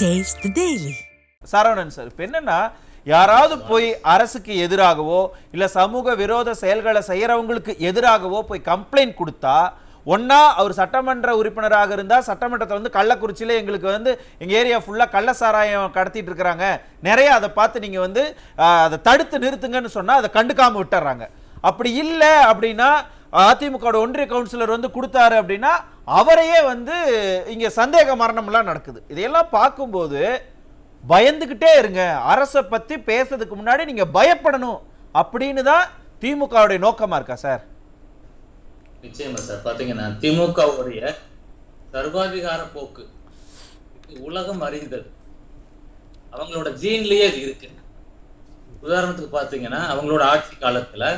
Taste the Daily. Saravanan sir, இப்போ என்னன்னா யாராவது போய் அரசுக்கு எதிராகவோ இல்லை சமூக விரோத செயல்களை செய்யறவங்களுக்கு எதிராகவோ போய் கம்ப்ளைண்ட் கொடுத்தா, ஒன்னா அவர் சட்டமன்ற உறுப்பினராக இருந்தால் சட்டமன்றத்தை வந்து கள்ளக்குறிச்சியில எங்களுக்கு வந்து எங்கள் ஏரியா ஃபுல்லாக கள்ள சாராயம் கடத்திட்டு இருக்கிறாங்க, நிறைய அதை பார்த்து நீங்கள் வந்து அதை தடுத்து நிறுத்துங்கன்னு சொன்னால் அதை கண்டுக்காமல் விட்டுறாங்க. அப்படி இல்லை அப்படின்னா அதிமுக ஒன்றிய கவுன்சிலர் வந்து கொடுத்தாரு அப்படின்னா அவரையே வந்து இங்கே சந்தேக மரணம்லாம் நடக்குது. இதையெல்லாம் பார்க்கும்போது பயந்துகிட்டே இருங்க, அரசை பற்றி பேசுறதுக்கு முன்னாடி நீங்க பயப்படணும் அப்படின்னு தான் திமுகவுடைய நோக்கமா இருக்கா சார்? நிச்சயமா சார். பாத்தீங்கன்னா திமுகவுடைய சர்வாதிகார போக்கு உலகம் அறிந்தது, அவங்களோட ஜீன்லயே இது இருக்கு. உதாரணத்துக்கு பாத்தீங்கன்னா அவங்களோட ஆட்சி காலத்துல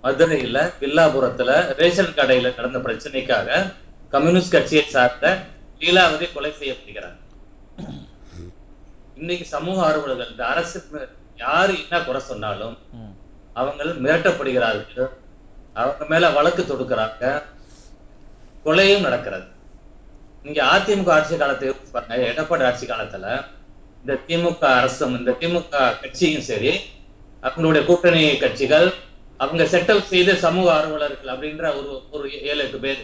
மதுரையில வில்லாபுரத்துல ரேஷன் கடையில நடந்த பிரச்சனைக்காக கம்யூனிஸ்ட் கட்சியை சார்ந்த லீலாவதி கொலை செய்யப்படுகிறார். இன்னைக்கு சமூக ஆர்வலர்கள் இந்த அரசு யாரு என்ன குறை சொன்னாலும் அவங்க மிரட்டப்படுகிறார்கள், அவங்க மேல வழக்கு தொடுக்கிறாங்க, கொலையும் நடக்கிறது. இங்க அதிமுக ஆட்சி காலத்தை பாருங்க, எடப்பாடி ஆட்சி காலத்துல இந்த திமுக அரசும் இந்த திமுக கட்சியும் சரி, அவங்களுடைய கூட்டணி கட்சிகள் அவங்க செட்டில் செய்த சமூக ஆர்வலர்கள் அப்படின்ற ஒரு 7-8 பேர்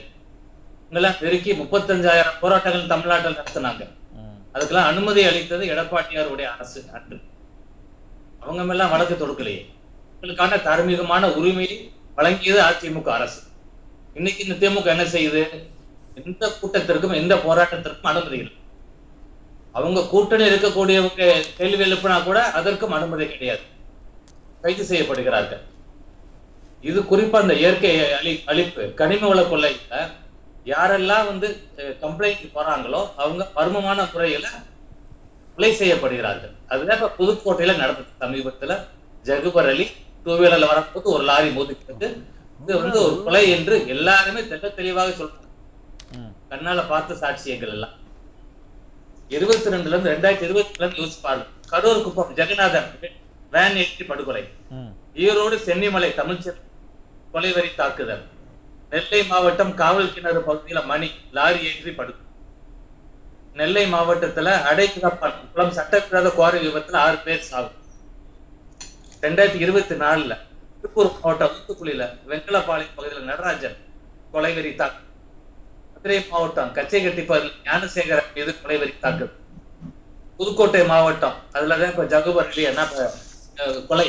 இவங்கெல்லாம் பெருக்கி 35,000 போராட்டங்கள் தமிழ்நாட்டில் நடத்தினாங்க. அதுக்கெல்லாம் அனுமதி அளித்தது எடப்பாடியாருடைய அரசு அன்று. அவங்க மேலாம் வழக்கு தொடுக்கலையே, அவங்களுக்கான தார்மீகமான உரிமையை வழங்கியது அதிமுக அரசு. இன்னைக்கு இந்த திமுக என்ன செய்யுது? எந்த கூட்டத்திற்கும் எந்த போராட்டத்திற்கும் அனுமதி இல்லை. அவங்க கூட்டணி இருக்கக்கூடியவங்க கேள்வி எழுப்பினா கூட அதற்கும் அனுமதி கிடையாது, கைது செய்யப்படுகிறார்கள். இது குறிப்பா இந்த இயற்கை அழிப்பு கனிம வள கொள்ளையில யாரெல்லாம் வந்து கம்ப்ளைண்ட் போறாங்களோ அவங்க மர்மமான முறையில கொலை செய்யப்படுகிறார்கள். அதுதான் இப்ப புதுக்கோட்டையில நடந்தது. சமீபத்துல ஜகுபர் அலி 2 வீலர்ல வரும்போது ஒரு லாரி மோதிக்கிட்டு இது வந்து ஒரு கொலை என்று எல்லாருமே தெட்ட தெளிவாக சொல்றாங்க. கண்ணால பார்த்த சாட்சியங்கள் எல்லாம் 22 இருந்து 2022 யோசிப்பாரு. கரூர் குப்பம் ஜெகநாதன் வேன் ஏற்றி படுகொலை, ஈரோடு சென்னிமலை தமிழ்ச்செல்வன் கொலைவரி தாக்குதல், நெல்லை மாவட்டம் காவல் கிணறு பகுதியில மணி லாரி ஏற்றி படுகொலை, நெல்லை மாவட்டத்துல அடைக்குளம் சட்டவிரோத குவாரி விபத்துல 6 பேர் சாவு, 2024 திருப்பூர் மாவட்டம் ஊத்துக்குளியில வெங்கலப்பாளையம் பகுதியில் நடராஜன் கொலைவரி தாக்குதல், மதுரை மாவட்டம் கச்சைகட்டி பகுதியில் ஞானசேகரன் மீது கொலைவரி தாக்குதல், புதுக்கோட்டை மாவட்டம் அதுலதான் இப்ப ஜகுபர் அலி என்ன கொலை.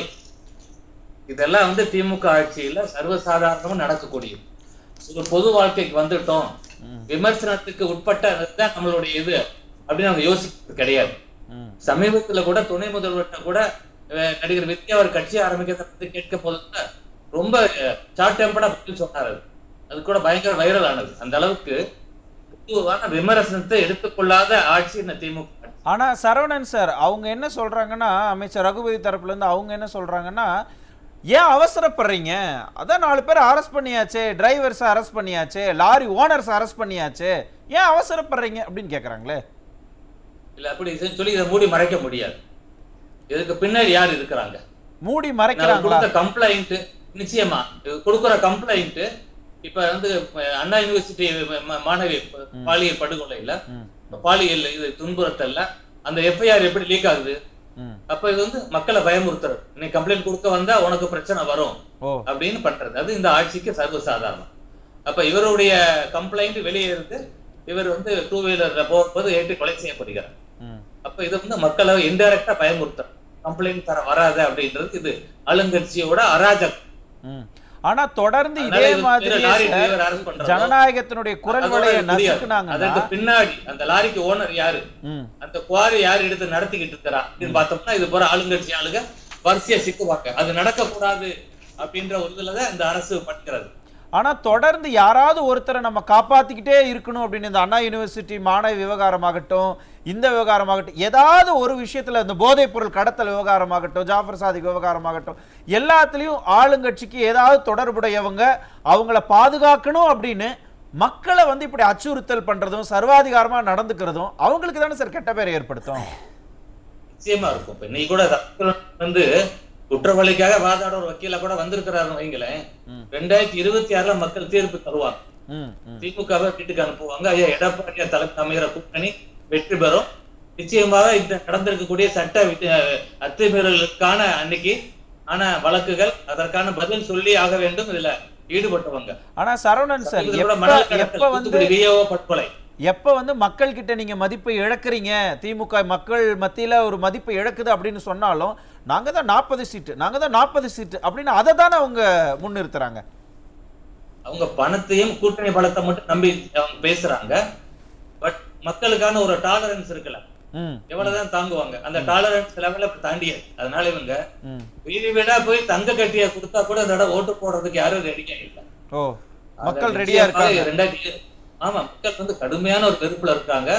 இதெல்லாம் வந்து திமுக ஆட்சியில சர்வசாதாரணமா நடக்கக்கூடிய ஒரு பொது வாழ்க்கைக்கு வந்துட்டோம், விமர்சனத்துக்கு உட்பட்ட நம்மளுடைய இது அப்படின்னு அவங்க யோசிக்கிறது கிடையாது. சமீபத்துல கூட துணை முதல்வர்கிட்ட கூட நடிகர் வித்யா அவர் கட்சி ஆரம்பிக்கிறத பத்தி கேட்க போது ரொம்ப ஷார்ட் டெம்பர்டா பதில் சொன்னாரு. அது கூட பயங்கர வைரல் ஆனது. அந்த அளவுக்கு பொதுவான விமர்சனத்தை எடுத்துக்கொள்ளாத ஆட்சி இந்த திமுக. ஆனா சரவணன் சார், அவங்க என்ன சொல்றாங்கன்னா, அமைச்சர் ரகுபதி தரப்புல இருந்து அவங்க என்ன சொல்றாங்கன்னா, ஏன் அவசரப்படுறீங்க, அதான் 4 பேர் அரெஸ்ட் பண்ணியாச்சு, டிரைவர்ஸ் அரெஸ்ட் பண்ணியாச்சு, லாரி ஓனர்ஸ் அரெஸ்ட் பண்ணியாச்சு, ஏன் அவசரப்படுறீங்க அப்படின்னு கேக்குறாங்களே. இல்ல அப்படி சொல்லி இதை மூடி மறைக்க முடியாது. இதுக்கு பின்னாடி யார் இருக்கிறாங்க? மூடி மறைக்கிறாங்களா? கம்ப்ளைண்ட் நிச்சயமா கொடுக்குற கம்ப்ளைண்ட் இப்ப வந்து அண்ணா யூனிவர்சிட்டி மாணவி பாலியல் படுகொலையில பாலியல் இது துன்புறுத்தல்ல அந்த எஃப்ஐஆர் எப்படி லீக் ஆகுது? அப்ப இது வந்து மக்களை பயமுறுத்துறது, நீ கம்ப்ளைண்ட் கொடுக்க வந்தா உனக்கு பிரச்சனை வரும் அப்படின்னு பண்றது. அது இந்த ஆட்சிக்கு சர்வசாதாரணம். அப்ப இவருடைய கம்ப்ளைண்ட் வெளியே இருந்து இவர் வந்து 2 வீலர்ல போகும்போது ஏற்றி கொலை செய்யப்படுகிறார். அப்ப இது வந்து மக்களை இன்டைரக்டா பயமுறுத்துறது, கம்ப்ளைண்ட் தர வராது அப்படின்றது இது ஆளுங்கட்சியோட அராஜகம். ஆனா தொடர்ந்து இதே மாதிரி ஜனநாயகத்தினுடைய குரல் வலையை நசுக்குனாங்க. அதற்கு பின்னாடி அந்த லாரிக்கு ஓனர் யாரு, அந்த குவாரி யாரு எடுத்து நடத்திக்கிட்டு இருக்கிறா அப்படின்னு பார்த்தோம்னா இது போற ஆளுங்கட்சி ஆளுங்க வரிசையா சிக்குவாங்க. அது நடக்க கூடாது அப்படின்ற ஒரு இதுலதான் இந்த அரசு பண்ணுகிறது. ஆனா தொடர்ந்து யாராவது ஒருத்தரை நம்ம காப்பாத்திக்கிட்டே இருக்கணும் அப்படின்னு இந்த அண்ணா யூனிவர்சிட்டி மாணவி விவகாரமாகட்டும், இந்த விவகாரமாகட்டும், ஏதாவது ஒரு விஷயத்துல இந்த போதைப் பொருள் கடத்தல் விவகாரமாகட்டும், ஜாஃபர் சாதிக் விவகாரமாகட்டும், எல்லாத்துலயும் ஆளுங்கட்சிக்கு ஏதாவது தொடர்புடையவங்க அவங்கள பாதுகாக்கணும் அப்படின்னு மக்களை வந்து இப்படி அச்சுறுத்தல் பண்றதும் சர்வாதிகாரமா நடந்துக்கிறதும் அவங்களுக்கு தானே சார் கெட்ட பேரை ஏற்படுத்தும். நிச்சயமா இருக்கும். இப்ப நீ கூட வந்து குற்றவாளிக்காக வாதாட ஒரு வக்கீல கூட வந்திருக்கிறாரு வைங்களேன். 2026 மக்கள் தீர்ப்பு தருவாங்க, திமுகவை வீட்டுக்கு அனுப்புவாங்க. ஐயா எடப்பாடியா தலைமை அமைகிற கூட்டணி வெற்றி பெறும், நிச்சயமாக இந்த நடந்திருக்கக்கூடிய சட்ட அத்துமீறலுக்கான அன்னைக்கு ஆன வழக்குகள் அதற்கான பதில் சொல்லி ஆக வேண்டும் இதுல ஈடுபட்டவங்க. ஆனா சரவணன் சார், எப்ப வந்து மக்கள் கிட்ட நீங்க மதிப்பை இழக்கிறீங்க, திமுக மக்கள் மத்தியில ஒரு மதிப்பை இழக்குது அப்படின்னு சொன்னாலும் நாங்க தான் 40 சீட்டு நாங்க தான் 40 சீட்டு அப்படின்னு அதை தானே அவங்க முன்னிறுத்துறாங்க. அவங்க பணத்தையும் கூட்டணி பலத்தை மட்டும் நம்பி அவங்க பேசுறாங்க. பட் மக்களுக்கான ஒரு டாலரன்ஸ் இருக்குல்ல, எவ்வளவுதான் தாங்குவாங்க, அந்த டாலரன்ஸ் லெவல தாண்டியது. அதனால இவங்க வீடு வீடா போய் தங்க கட்டிய கொடுத்தா கூட அந்த ஓட்டு போடுறதுக்கு யாரும் ரெடியா இல்லை. மக்கள் ரெடியா இருக்காங்க. ஆமா, மக்கள் வந்து கடுமையான ஒரு வெறுப்புல இருக்காங்க.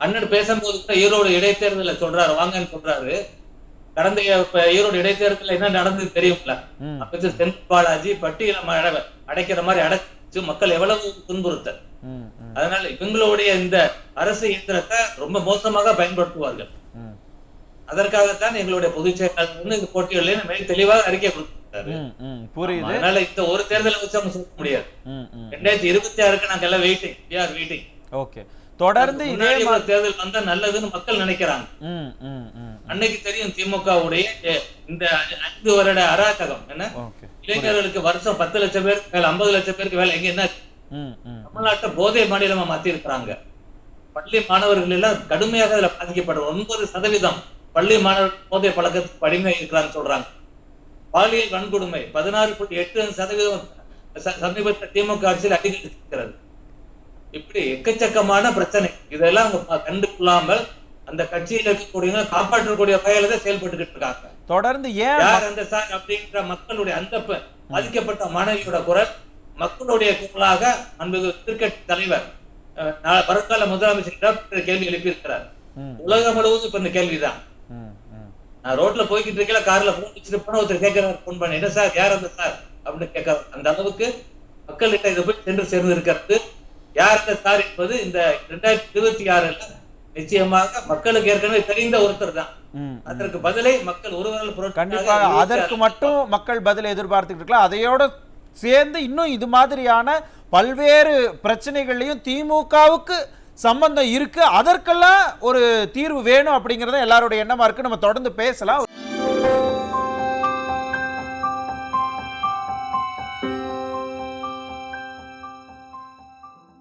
அண்ணன் பேசும்போது கூட ஈரோடு இடைத்தேர்தல சொல்றாரு, வாங்கன்னு சொல்றாரு. கடந்த ஈரோடு இடைத்தேர்தல் என்ன நடந்தது தெரியும்ல, அப்ப செந்தில் பாலாஜி பட்டியல அடைக்கிற மாதிரி அடைச்சு மக்கள் எவ்வளவு துன்புறுத்தல். அதனால இவங்களுடைய இந்த அரசு இயந்திரத்தை ரொம்ப மோசமாக பயன்படுத்துவார்கள். அதற்காகத்தான் எங்களுடைய பொதுச் செயலாளர் வந்து இந்த போட்டிகளில் மிக தெளிவாக அறிக்கை கொடுத்திருக்காரு. அதனால இந்த ஒரு தேர்தலை வச்சு அவங்க சொல்ல முடியாது. 2026க்கு நாங்க எல்லாம் வெயிட்டிங். ஓகே, தொடர்ந்து இதே தேர்தல் வந்தா நல்லதுன்னு மக்கள் நினைக்கிறாங்க. அன்னைக்கு தெரியும் திமுகவுடைய இந்த 5 வருட அராஜகம் என்ன, இளைஞர்களுக்கு வருஷம் 10 லட்சம் பேருக்கு வேலை, 50 லட்சம் பேருக்கு வேலை. எங்க என்ன தமிழ்நாட்டை போதை மாநிலமா மாத்தி இருக்கிறாங்க. பள்ளி மாணவர்கள் எல்லாம் கடுமையாக அதுல பாதிக்கப்படும். 9% பள்ளி மாணவர்கள் போதை பழக்கத்துக்கு அடிமை இருக்கிறான்னு சொல்றாங்க. பாலியல் வன்கொடுமை 16.8% சமீபத்தில் திமுக ஆட்சியில் அதிகரித்திருக்கிறது. இப்படி எக்கச்சக்கமான பிரச்சனை. இதெல்லாம் அவங்க கண்டுகொள்ளாமல் அந்த கட்சியில் இருக்கக்கூடிய காப்பாற்றக்கூடிய வகையில தான் செயல்பட்டுக்கிட்டு இருக்காங்க. தொடர்ந்து யார் அந்த சார் அப்படின்ற மக்களுடைய அந்த பாதிக்கப்பட்ட மாணவியோட குரல் மக்களுடைய குரலாக அன்பு கிரிக்கெட் தலைவர் வருங்கால முதலமைச்சர் கேள்வி எழுப்பியிருக்கிறார். உலகம் முழுவதும் இப்ப இந்த கேள்விதான். நான் ரோட்ல போய்கிட்டு இருக்கல, கார்ல போன் வச்சுட்டு போன ஒருத்தர் கேட்கிறார், போன் பண்ணி, என்ன சார் யார் அந்த சார் அப்படின்னு கேட்கறாரு. அந்த அளவுக்கு மக்கள்கிட்ட இதை போய் சென்று சேர்ந்து இருக்கிறது. யார் அந்த சார் என்பது இந்த 2026 நிச்சயமாக மக்களுக்கு ஏற்கனவே தெரிந்த ஒருத்தர் தான். அதற்கு பதிலை மக்கள் ஒருவரால் கண்டிப்பாக அதற்கு மட்டும் மக்கள் பதிலை எதிர்பார்த்துட்டு இருக்கலாம். அதையோட சேர்ந்து இன்னும் இது மாதிரியான பல்வேறு பிரச்சனைகள்லையும் திமுகவுக்கு சம்பந்தம் இருக்கு, அதற்கெல்லாம் ஒரு தீர்வு வேணும் அப்படிங்கறத எல்லாரோட எண்ணமா இருக்கு. நம்ம தொடர்ந்து பேசலாம்.